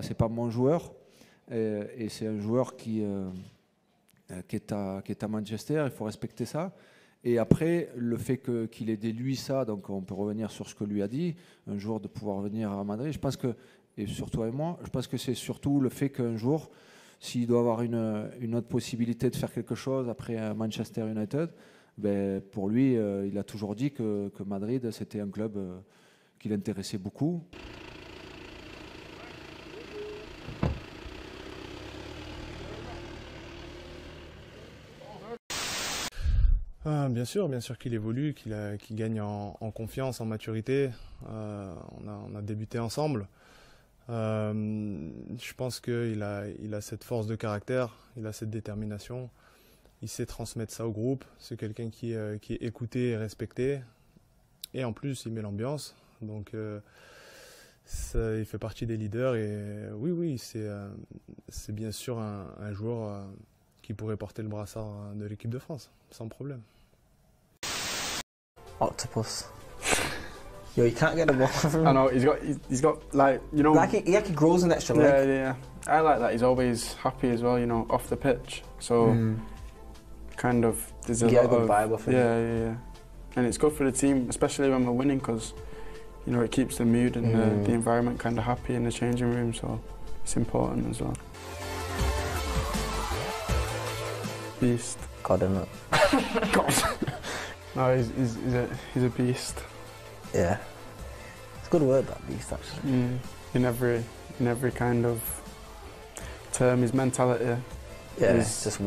c'est pas mon joueur, et c'est un joueur qui est à Manchester, il faut respecter ça. Et après, le fait qu'il ait dit lui ça, donc on peut revenir sur ce que lui a dit, un jour de pouvoir venir à Madrid, je pense que, et surtout avec moi, je pense que c'est surtout le fait qu'un jour, s'il doit avoir une autre possibilité de faire quelque chose après Manchester United, ben, pour lui, il a toujours dit que Madrid, c'était un club qui l'intéressait beaucoup. Bien sûr qu'il évolue, qu'il gagne en confiance, en maturité. On a débuté ensemble. Je pense qu'il a cette force de caractère, il a cette détermination. Il sait transmettre ça au groupe. C'est quelqu'un qui est écouté et respecté. Et en plus, il met l'ambiance. Donc, il fait partie des leaders. Et oui, c'est bien sûr un joueur qui pourrait porter le brassard de l'équipe de France, sans problème. Octopus. Yo, you can't get the ball from him. I know, he's got like, you know... Like he actually grows an extra leg. Yeah. I like that. He's always happy as well, you know, off the pitch. So, kind of, there's a get lot a good of... vibe off him. Yeah. And it's good for the team, especially when we're winning, because, you know, it keeps the mood and the environment kind of happy in the changing room, so it's important as well. Beast. God, isn't it? God. No, he's a beast. Yeah. It's a good word, that beast, actually. In every kind of term, his mentality. Yeah, it's just...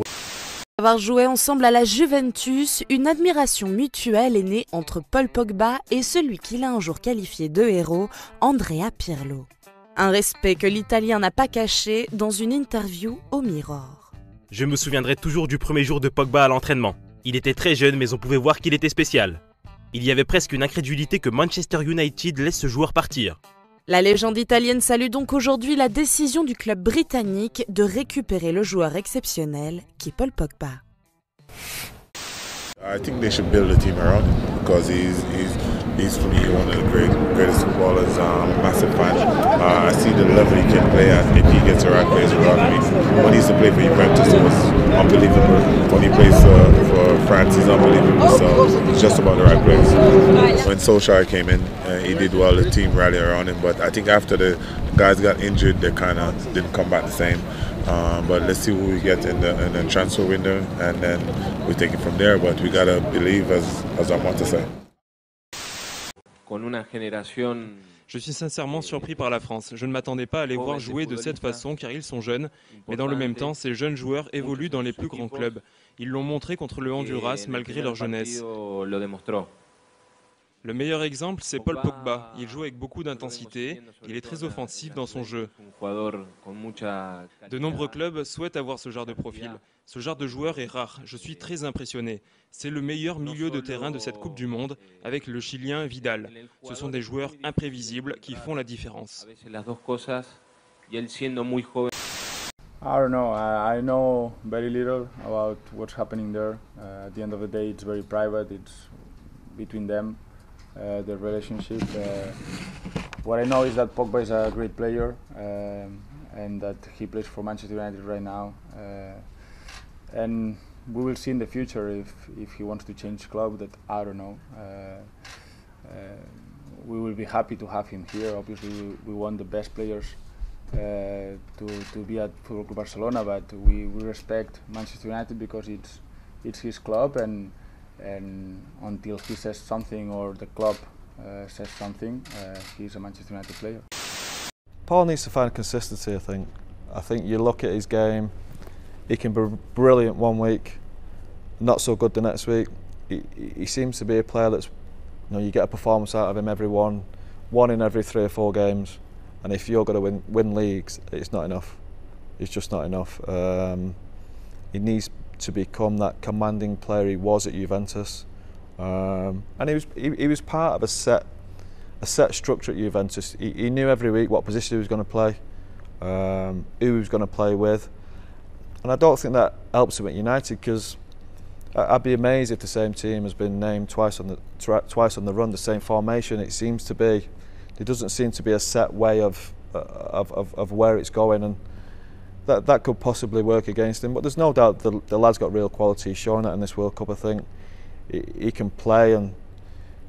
Avoir joué ensemble à la Juventus, une admiration mutuelle est née entre Paul Pogba et celui qu'il a un jour qualifié de héros, Andrea Pirlo. Un respect que l'Italien n'a pas caché dans une interview au Mirror. Je me souviendrai toujours du premier jour de Pogba à l'entraînement. Il était très jeune, mais on pouvait voir qu'il était spécial. Il y avait presque une incrédulité que Manchester United laisse ce joueur partir. La légende italienne salue donc aujourd'hui la décision du club britannique de récupérer le joueur exceptionnel qu'est Paul Pogba. I think they should build a team around him because he's for me one of the greatest footballers. I'm a massive fan. I see the level he can play at if he gets the right players around me. When he used to play for Juventus, it was unbelievable. When he plays for France, he's unbelievable. So it's just about the right players. When Solskjaer came in, he did well. The team rallied around him, but I think after the guys got injured, they kind of didn't come back the same. But let's see who we get in the transfer window, and then we take it from there. But we gotta believe, as I want to say. Je suis sincèrement surpris par la France. Je ne m'attendais pas à les voir jouer de cette façon car ils sont jeunes, mais dans le même temps, ces jeunes joueurs évoluent dans les plus grands clubs. Ils l'ont montré contre le Honduras malgré leur jeunesse. Le meilleur exemple, c'est Paul Pogba. Il joue avec beaucoup d'intensité, il est très offensif dans son jeu. De nombreux clubs souhaitent avoir ce genre de profil. Ce genre de joueur est rare, je suis très impressionné. C'est le meilleur milieu de terrain de cette Coupe du Monde avec le Chilien Vidal. Ce sont des joueurs imprévisibles qui font la différence. I don't know. I know very little about what's happening there. At the end of the day, it's very private. It's between them, their relationship. What I know is that Pogba is a great player and that he plays for Manchester United right now. And we will see in the future if he wants to change club. That I don't know. We will be happy to have him here. Obviously, we want the best players to be at Football Club Barcelona, but we respect Manchester United because it's his club, and until he says something or the club says something, he's a Manchester United player. Paul needs to find consistency, I think. I think you look at his game, he can be brilliant one week, not so good the next week. He seems to be a player that's, you get a performance out of him every one in every 3 or 4 games. And if you're going to win leagues, it's not enough. It's just not enough. He needs to become that commanding player he was at Juventus. And he was part of a set structure at Juventus. He knew every week what position he was going to play, who he was going to play with. And I don't think that helps him at United, because I'd be amazed if the same team has been named twice on the run, the same formation. It seems to be. There doesn't seem to be a set way of of where it's going, and that could possibly work against him. But there's no doubt the lad's got real quality. He's showing that in this World Cup, I think. He can play, and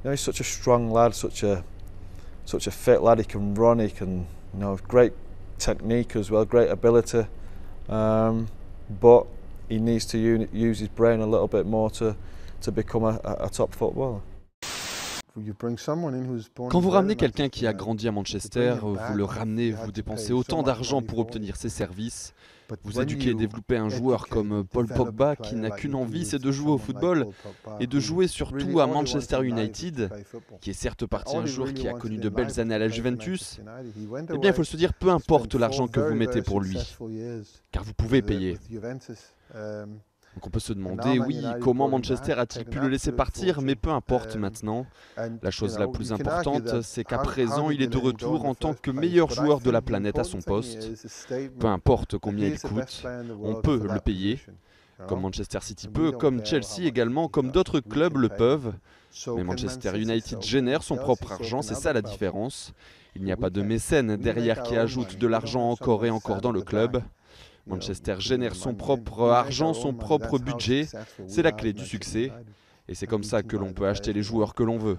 he's such a strong lad, such a fit lad. He can run, he can, great technique as well, great ability. But he needs to use his brain a little bit more to become a top footballer. Quand vous ramenez quelqu'un qui a grandi à Manchester, vous le ramenez, vous dépensez autant d'argent pour obtenir ses services, vous éduquez et développez un joueur comme Paul Pogba qui n'a qu'une envie, c'est de jouer au football et de jouer surtout à Manchester United, qui est certes parti un jour qui a connu de belles années à la Juventus. Eh bien, il faut se dire, peu importe l'argent que vous mettez pour lui, car vous pouvez payer. Donc on peut se demander, oui, comment Manchester a-t-il pu le laisser partir, mais peu importe maintenant. La chose la plus importante, c'est qu'à présent, il est de retour en tant que meilleur joueur de la planète à son poste. Peu importe combien il coûte, on peut le payer, comme Manchester City peut, comme Chelsea également, comme d'autres clubs le peuvent. Mais Manchester United génère son propre argent, c'est ça la différence. Il n'y a pas de mécène derrière qui ajoute de l'argent encore et encore dans le club. Manchester génère son propre argent, son propre budget. C'est la clé du succès. Et c'est comme ça que l'on peut acheter les joueurs que l'on veut.